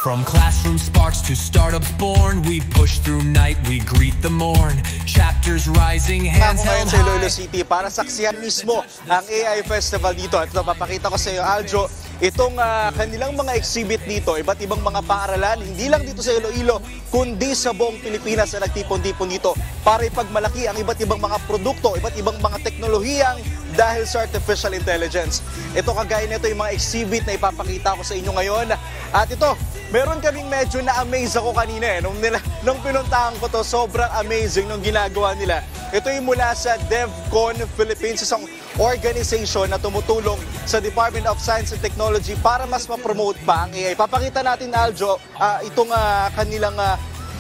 From classroom sparks to startups born, we push through night, we greet the morn. Chapters rising, hands held sa high. Iloilo City para saksihan mismo ang AI Festival dito. At ito, papakita ko sa iyo, Aljo, itong kanilang mga exhibit dito, iba't ibang mga paaralan, hindi lang dito sa Iloilo, kundi sa buong Pilipinas na nagtipon-tipon dito para ipagmalaki ang iba't ibang mga produkto, iba't ibang mga teknolohiyang dahil sa artificial intelligence. Ito kagaya nito yung mga exhibit na ipapakita ko sa inyo ngayon. At ito, meron kaming medyo na-amaze ako kanina nung pinuntahan ko to, sobrang amazing nung ginagawa nila. Ito yung mula sa DevCon Philippines, isang organization na tumutulong sa Department of Science and Technology para mas ma-promote pa ang AI. Papakita natin, Aljo, itong kanilang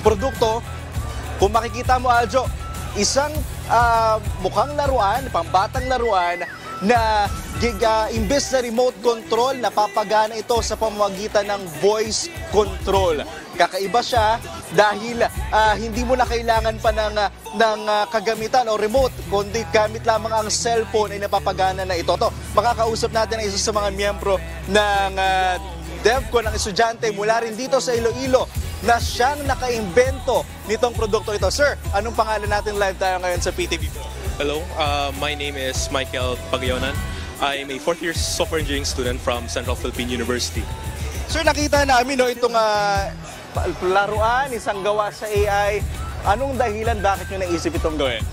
produkto. Kung makikita mo, Aljo, isang mukhang laruan, pambatang laruan na imbes na remote control, napapagana ito sa pamamagitan ng voice control. Kakaiba siya dahil hindi mo na kailangan pa ng kagamitan o remote, kundi gamit lamang ang cellphone ay napapagana na ito. Makakausap natin ang isa sa mga miyembro ng DevCon, ng estudyante mula rin dito sa Iloilo na siyang nakaimbento nitong produkto ito. Sir, anong pangalan natin? Live tayo ngayon sa PTV. Hello, my name is Michael Pagayonan. I'm a fourth-year software engineering student from Central Philippine University. Sir, nakita namin itong laruan, isang gawa sa AI. Anong dahilan bakit nyo naisip itong gawin?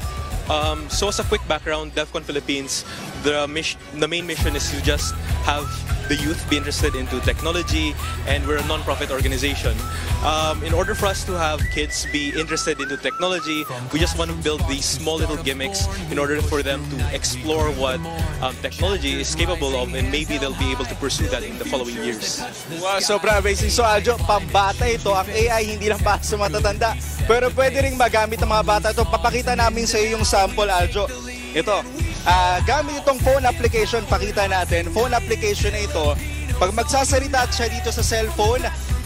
So as a quick background, DevCon Philippines, the main mission is to just have the youth be interested into technology, and we're a non-profit organization. In order for us to have kids be interested into technology, we just want to build these small little gimmicks in order for them to explore what technology is capable of, and maybe they'll be able to pursue that in the following years. Wow, sobrang amazing. So Aljo, pambata ito. Ang AI hindi lang para sa matatanda, pero pwede ring magamit ng mga bata ito. Papakita namin sa iyo yung sample, Aljo. Ito. Gamit itong phone application, pakita natin. Phone application na ito, pag magsasalita siya dito sa cellphone,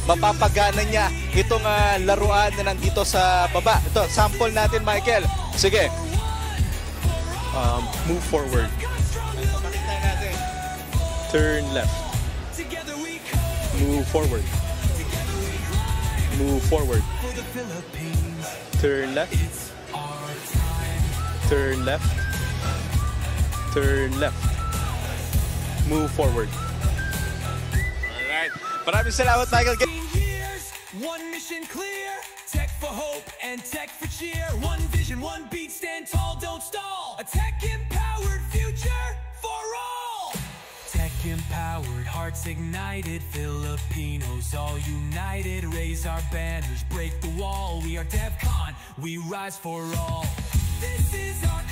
mapapagana niya itong laruan na nandito sa baba. Ito, sample natin, Michael. Sige. Move forward. Pakita natin. Turn left. Move forward. Move forward. Turn left. Turn left. Turn left. Move forward. Alright. Maraming salamat, Michael. One mission clear, tech for hope and tech for cheer. One vision, one beat, stand tall, don't stall. A tech-empowered future for all. Tech-empowered, hearts ignited, Filipinos all united. Raise our banners, break the wall. We are DevCon, we rise for all. This is our